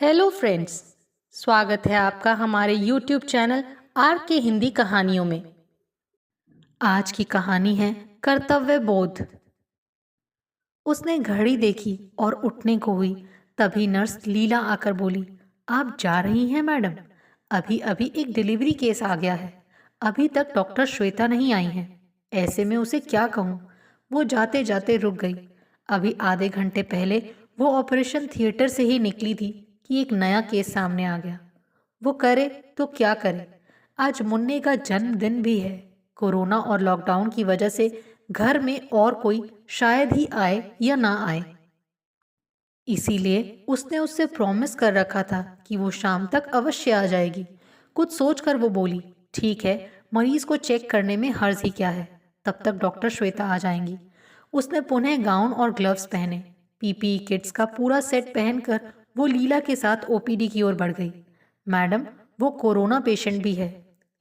Hello friends. स्वागत है आपका हमारे यूट्यूब चैनल आर के हिंदी कहानियों में। आज की कहानी है कर्तव्य बोध। उसने घड़ी देखी और उठने को हुई। तभी नर्स लीला आकर बोली, आप जा रही हैं मैडम? अभी अभी एक डिलीवरी केस आ गया है। अभी तक डॉक्टर श्वेता नहीं आई हैं। ऐसे में उसे क्या कहूँ। वो जाते जाते रुक गई। अभी आधे घंटे पहले वो ऑपरेशन थिएटर से ही निकली थी कि एक नया केस सामने आ गया। वो करे तो क्या करे। आज मुन्ने का जन्मदिन भी है। कोरोना और लॉकडाउन की वजह से घर में और कोई शायद ही आए या ना आए। इसीलिए उसने उससे प्रॉमिस कर रखा था कि वो शाम तक अवश्य आ जाएगी। कुछ सोचकर वो बोली, ठीक है, मरीज को चेक करने में हर्ज ही क्या है। तब तक डॉक्टर श्वेता आ जाएंगी। उसने पुनः गाउन और ग्लव्स पहने। पीपीई किट्स का पूरा सेट पहनकर वो लीला के साथ ओपीडी की ओर बढ़ गई। मैडम, वो कोरोना पेशेंट भी है।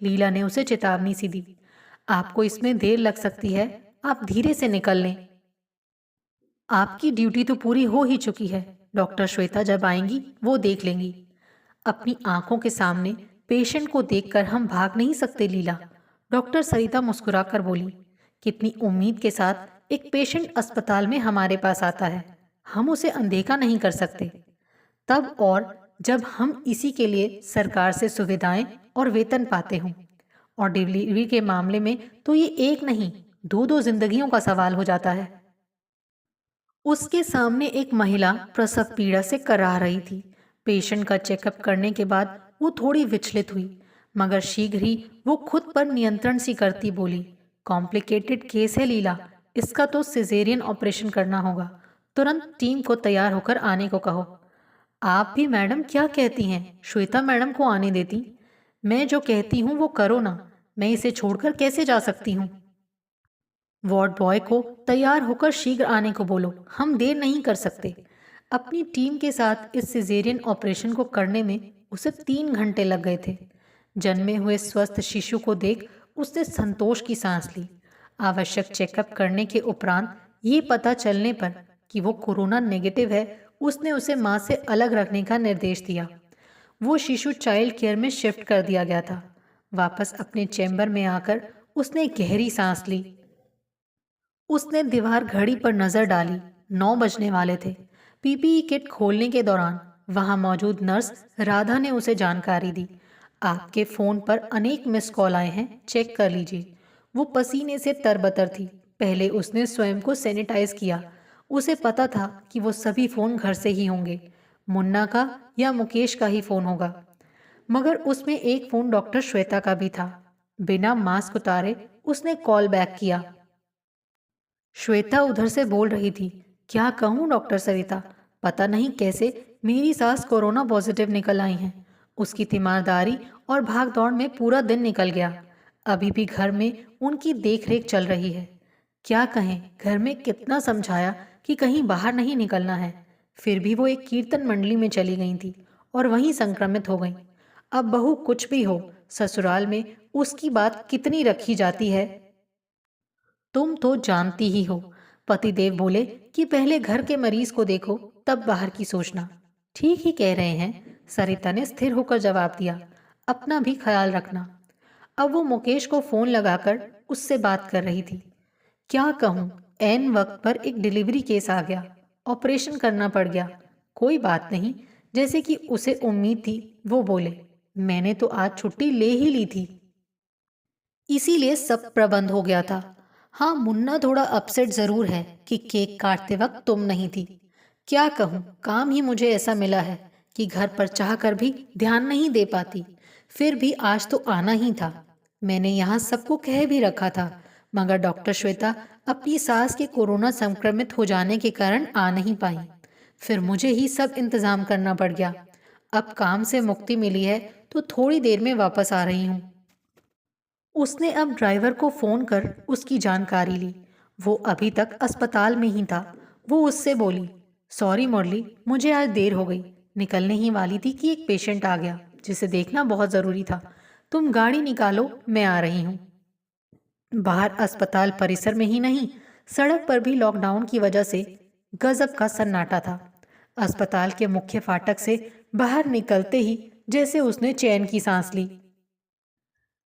लीला ने उसे चेतावनी सी दी। आपको इसमें देर लग सकती है, आप धीरे से निकल लें। आपकी ड्यूटी तो पूरी हो ही चुकी है। डॉक्टर श्वेता जब आएंगी वो देख लेंगी। अपनी आंखों के सामने पेशेंट को देखकर हम भाग नहीं सकते लीला। डॉक्टर सरिता मुस्कुराकर बोली, कितनी उम्मीद के साथ एक पेशेंट अस्पताल में हमारे पास आता है। हम उसे अनदेखा नहीं कर सकते। तब और जब हम इसी के लिए सरकार से सुविधाएं और वेतन पाते हों। और डिलीवरी के मामले में तो ये एक नहीं, दो दो जिंदगियों का सवाल हो जाता है। उसके सामने एक महिला प्रसव पीड़ा से कराह रही थी। पेशेंट का चेकअप करने के बाद वो थोड़ी विचलित हुई, मगर शीघ्र ही वो खुद पर नियंत्रण सी करती बोली, कॉम्प्लिकेटेड केस है लीला, इसका तो सिजेरियन ऑपरेशन करना होगा। तुरंत टीम को तैयार होकर आने को कहो। आप भी मैडम क्या कहती हैं? श्वेता मैडम को आने देती। मैं जो कहती हूँ वो करो ना। मैं इसे छोड़कर कैसे जा सकती हूँ? वार्ड बॉय को तैयार होकर शीघ्र आने को बोलो, हम देर नहीं कर सकते। अपनी टीम के साथ इस सिजेरियन ऑपरेशन को करने में उसे 3 घंटे लग गए थे। जन्मे हुए स्वस्थ शिशु को देख उसने संतोष की सांस ली। आवश्यक चेकअप करने के उपरांत ये पता चलने पर कि वो कोरोना नेगेटिव है, उसने उसे मां से अलग रखने का निर्देश दिया। वो शिशु चाइल्ड केयर में शिफ्ट कर दिया गया था। वापस अपने चैम्बर में आकर उसने गहरी सांस ली। उसने दीवार घड़ी पर नजर डाली। 9 बजने वाले थे। पीपीई किट खोलने के दौरान वहां मौजूद नर्स राधा ने उसे जानकारी दी, आपके फोन पर अनेक मिस कॉल आए हैं, चेक कर लीजिए। वो पसीने से तरबतर थी। पहले उसने स्वयं को सैनिटाइज किया। उसे पता था कि वो सभी फोन घर से ही होंगे, मुन्ना का या मुकेश का ही फोन होगा। मगर उसमें एक फोन डॉक्टर श्वेता का भी था। बिना मास्क उतारे उसने कॉल बैक किया। श्वेता उधर से बोल रही थी, क्या कहूँ डॉक्टर सरिता, पता नहीं कैसे मेरी सास कोरोना पॉजिटिव निकल आई हैं। उसकी तीमारदारी और भाग दौड़ में पूरा दिन निकल गया। अभी भी घर में उनकी देखरेख चल रही है। क्या कहें, घर में कितना समझाया कि कहीं बाहर नहीं निकलना है। फिर भी वो एक कीर्तन मंडली में चली गई थी और वहीं संक्रमित हो गई। अब बहू कुछ भी हो, ससुराल में उसकी बात कितनी रखी जाती है। तुम तो जानती ही हो। पतिदेव बोले कि पहले घर के मरीज को देखो, तब बाहर की सोचना। ठीक ही कह रहे हैं, सरिता ने स्थिर होकर जवाब दिया। अपना भी ख्याल रखना। अब वो मुकेश को फोन लगाकर उससे बात कर रही थी। क्या कहूँ, ऐन वक्त पर एक डिलीवरी केस आ गया, ऑपरेशन करना पड़ गया। कोई बात नहीं, जैसे कि उसे उम्मीद थी। वो बोले, मैंने तो आज छुट्टी ले ही ली थी, इसीलिए सब प्रबंध हो गया था। हाँ, मुन्ना थोड़ा अपसेट जरूर है कि केक काटते वक्त तुम नहीं थी। क्या कहूँ, काम ही मुझे ऐसा मिला है कि घर पर चाहकर भी ध्यान नहीं दे पाती। फिर भी आज तो आना ही था। मैंने यहाँ सबको कह भी रखा था, मगर डॉक्टर श्वेता अपनी सास के कोरोना संक्रमित हो जाने के कारण आ नहीं पाई। फिर मुझे ही सब इंतजाम करना पड़ गया। अब काम से मुक्ति मिली है तो थोड़ी देर में वापस आ रही हूँ। उसने अब ड्राइवर को फोन कर उसकी जानकारी ली। वो अभी तक अस्पताल में ही था। वो उससे बोली, सॉरी मुरली, मुझे आज देर हो गई। निकलने ही वाली थी कि एक पेशेंट आ गया जिसे देखना बहुत जरूरी था। तुम गाड़ी निकालो, मैं आ रही हूँ। बाहर अस्पताल परिसर में ही नहीं, सड़क पर भी लॉकडाउन की वजह से गजब का सन्नाटा था। अस्पताल के मुख्य फाटक से बाहर निकलते ही जैसे उसने चैन की सांस ली।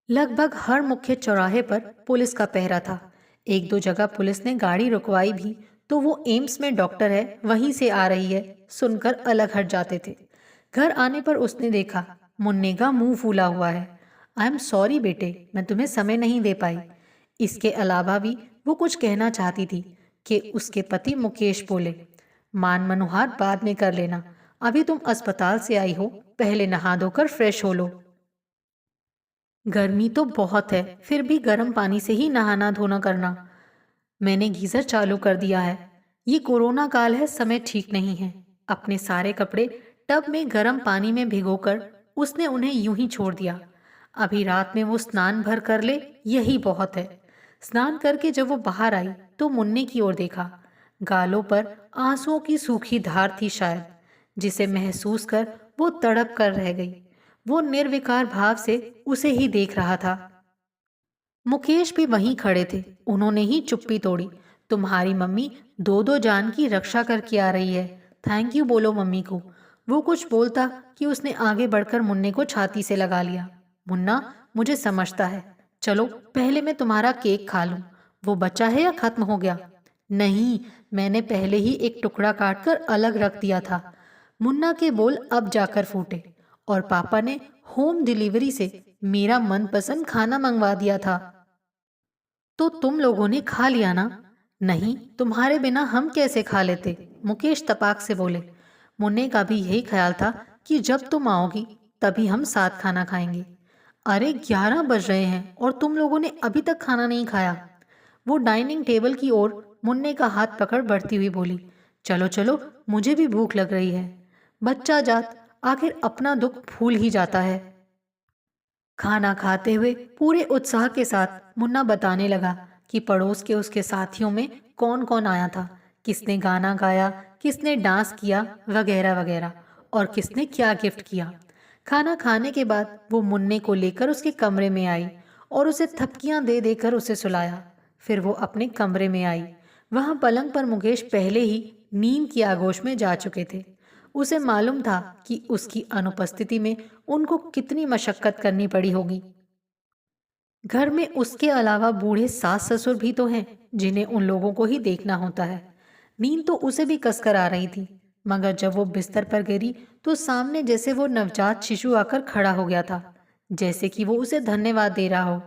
लगभग हर मुख्य चौराहे पर पुलिस का पहरा था। एक दो जगह पुलिस ने गाड़ी रुकवाई भी तो वो एम्स में डॉक्टर है वहीं से आ रही है सुनकर अलग हट जाते थे। घर आने पर उसने देखा मुन्ने का मुंह फूला हुआ है। आई एम सॉरी बेटे, मैं तुम्हें समय नहीं दे पाई। इसके अलावा भी वो कुछ कहना चाहती थी कि उसके पति मुकेश बोले, मान मनोहार बाद में कर लेना, अभी तुम अस्पताल से आई हो, पहले नहा धोकर फ्रेश हो लो। गर्मी तो बहुत है, फिर भी गर्म पानी से ही नहाना धोना करना। मैंने गीजर चालू कर दिया है। ये कोरोना काल है, समय ठीक नहीं है। अपने सारे कपड़े टब में गर्म पानी में भिगोकर उसने उन्हें यूं ही छोड़ दिया। अभी रात में वो स्नान भर कर ले, यही बहुत है। स्नान करके जब वो बाहर आई तो मुन्ने की ओर देखा। गालों पर आंसुओं की सूखी धार थी शायद, जिसे महसूस कर वो तड़प कर रह गई। वो निर्विकार भाव से उसे ही देख रहा था। मुकेश भी वहीं खड़े थे। उन्होंने ही चुप्पी तोड़ी। तुम्हारी मम्मी दो दो जान की रक्षा करके आ रही है, थैंक यू बोलो मम्मी को। वो कुछ बोलता कि उसने आगे बढ़कर मुन्ने को छाती से लगा लिया। मुन्ना मुझे समझता है, चलो पहले मैं तुम्हारा केक खा लूं। वो बचा है या खत्म हो गया? नहीं, मैंने पहले ही एक टुकड़ा काटकर अलग रख दिया था। मुन्ना के बोल अब जाकर फूटे। और पापा ने होम डिलीवरी से मेरा मनपसंद खाना मंगवा दिया था। तो तुम लोगों ने खा लिया ना? नहीं, तुम्हारे बिना हम कैसे खा लेते? मुकेश तपाक से बोले। मुन्ने का भी यही ख्याल था कि जब तुम आओगी तभी हम साथ खाना खाएंगे। अरे 11 बज रहे हैं और तुम लोगों ने अभी तक खाना नहीं खाया। वो डाइनिंग टेबल की ओर मुन्ने का हाथ पकड़ बढ़ती हुई बोली, चलो चलो, मुझे भी भूख लग रही है। बच्चा जात आखिर अपना दुख भूल ही जाता है। खाना खाते हुए पूरे उत्साह के साथ मुन्ना बताने लगा कि पड़ोस के उसके साथियों में कौन कौन आया था, किसने गाना गाया, किसने डांस किया, वगैरह वगैरह, और किसने क्या गिफ्ट किया। खाना खाने के बाद वो मुन्ने को लेकर उसके कमरे में आई और उसे थपकियां दे देकर उसे सुलाया। फिर वो अपने कमरे में आई। वहां पलंग पर मुकेश पहले ही नींद की आगोश में जा चुके थे। उसे मालूम था कि उसकी अनुपस्थिति में उनको कितनी मशक्कत करनी पड़ी होगी। घर में उसके अलावा बूढ़े सास ससुर भी तो हैं, जिन्हें उन लोगों को ही देखना होता है। नींद तो उसे भी कसकर आ रही थी, मगर जब वो बिस्तर पर गिरी तो सामने जैसे वो नवजात शिशु आकर खड़ा हो गया था, जैसे कि वो उसे धन्यवाद दे रहा हो।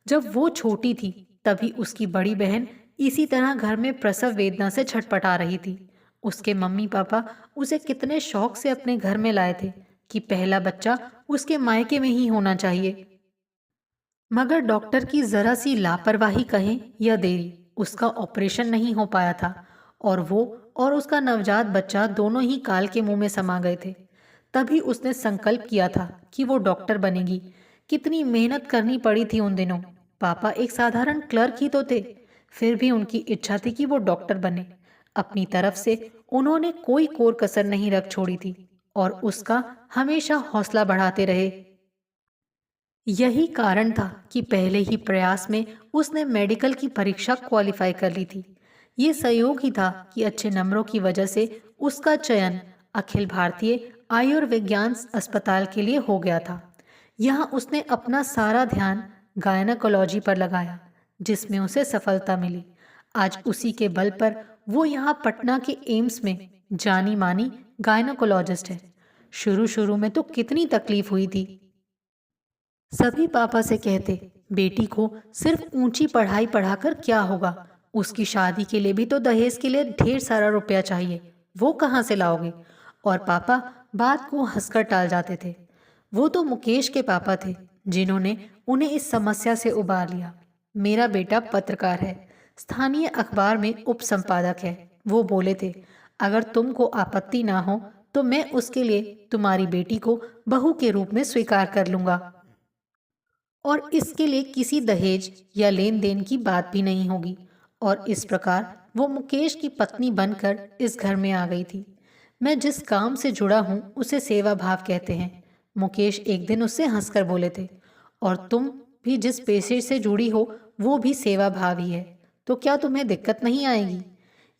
जब वो छोटी थी तभी उसकी बड़ी बहन इसी तरह घर में प्रसव वेदना से छटपटा रही थी। उसके मम्मी पापा उसे कितने शौक से अपने घर में लाए थे कि पहला बच्चा उसके मायके में ही होना चाहिए। मगर डॉक्टर की जरा सी लापरवाही कहें या देरी, उसका ऑपरेशन नहीं हो पाया था और वो और उसका नवजात बच्चा दोनों ही काल के मुंह में समा गए थे। तभी उसने संकल्प किया था कि वो डॉक्टर बनेगी। कितनी मेहनत करनी पड़ी थी उन दिनों। पापा एक साधारण क्लर्क ही तो थे, फिर भी उनकी इच्छा थी कि वो डॉक्टर बने। अपनी तरफ से उन्होंने कोई कोर कसर नहीं रख छोड़ी थी और उसका हमेशा हौसला बढ़ाते रहे। यही कारण था कि पहले ही प्रयास में उसने मेडिकल की परीक्षा क्वालिफाई कर ली थी। ये संयोग ही था कि अच्छे नंबरों की वजह से उसका चयन अखिल भारतीय आयुर्विज्ञान अस्पताल के लिए हो गया था। यहाँ उसने अपना सारा ध्यान गायनाकोलॉजी पर लगाया, जिसमें उसे सफलता मिली। आज उसी के बल पर वो यहाँ पटना के एम्स में जानी मानी गायनाकोलॉजिस्ट है। शुरू शुरू में तो कितनी तकलीफ हुई थी। सभी पापा से कहते, बेटी को सिर्फ ऊंची पढ़ाई पढ़ाकर क्या होगा, उसकी शादी के लिए भी तो दहेज के लिए ढेर सारा रुपया चाहिए, वो कहाँ से लाओगे? और पापा बात को हंसकर टाल जाते थे। वो तो मुकेश के पापा थे, जिन्होंने उन्हें इस समस्या से उबार लिया। मेरा बेटा पत्रकार है, स्थानीय अखबार में उप संपादक है। वो बोले थे, अगर तुमको आपत्ति ना हो तो मैं उसके लिए तुम्हारी बेटी को बहू के रूप में स्वीकार कर लूंगा और इसके लिए किसी दहेज या लेन देन की बात भी नहीं होगी। और इस प्रकार वो मुकेश की पत्नी बनकर इस घर में आ गई थी। मैं जिस काम से जुड़ा हूँ उसे सेवा भाव कहते हैं। मुकेश एक दिन उससे हंसकर बोले थे, और तुम भी जिस पेशे से जुड़ी हो वो भी सेवा भाव ही है, तो क्या तुम्हें दिक्कत नहीं आएगी?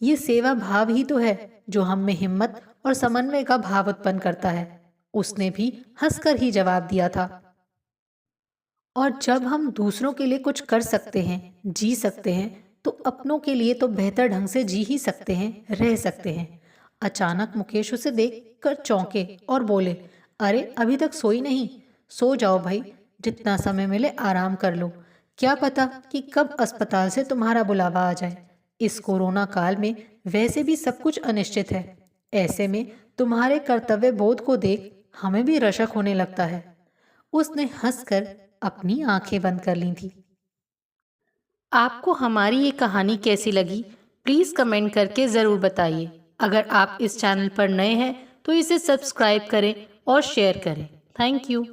ये सेवा भाव ही तो है जो हम में हिम्मत और समन्वय का भाव उत्पन्न करता है। उसने भी हंसकर ही जवाब दिया था। और जब हम दूसरों के लिए कुछ कर सकते हैं, जी सकते हैं, तो अपनों के लिए तो बेहतर ढंग से जी ही सकते हैं, रह सकते हैं। अचानक मुकेश उसे देखकर चौंके और बोले, अरे अभी तक सोई नहीं? सो जाओ भाई, जितना समय मिले आराम कर लो। क्या पता कि कब अस्पताल से तुम्हारा बुलावा आ जाए। इस कोरोना काल में वैसे भी सब कुछ अनिश्चित है। ऐसे में तुम्हारे कर्तव्य बोध को देख हमें भी रशक होने लगता है। उसने हंसकर अपनी आंखें बंद कर ली थी। आपको हमारी ये कहानी कैसी लगी, प्लीज़ कमेंट करके ज़रूर बताइए। अगर आप इस चैनल पर नए हैं तो इसे सब्सक्राइब करें और शेयर करें। Thank you.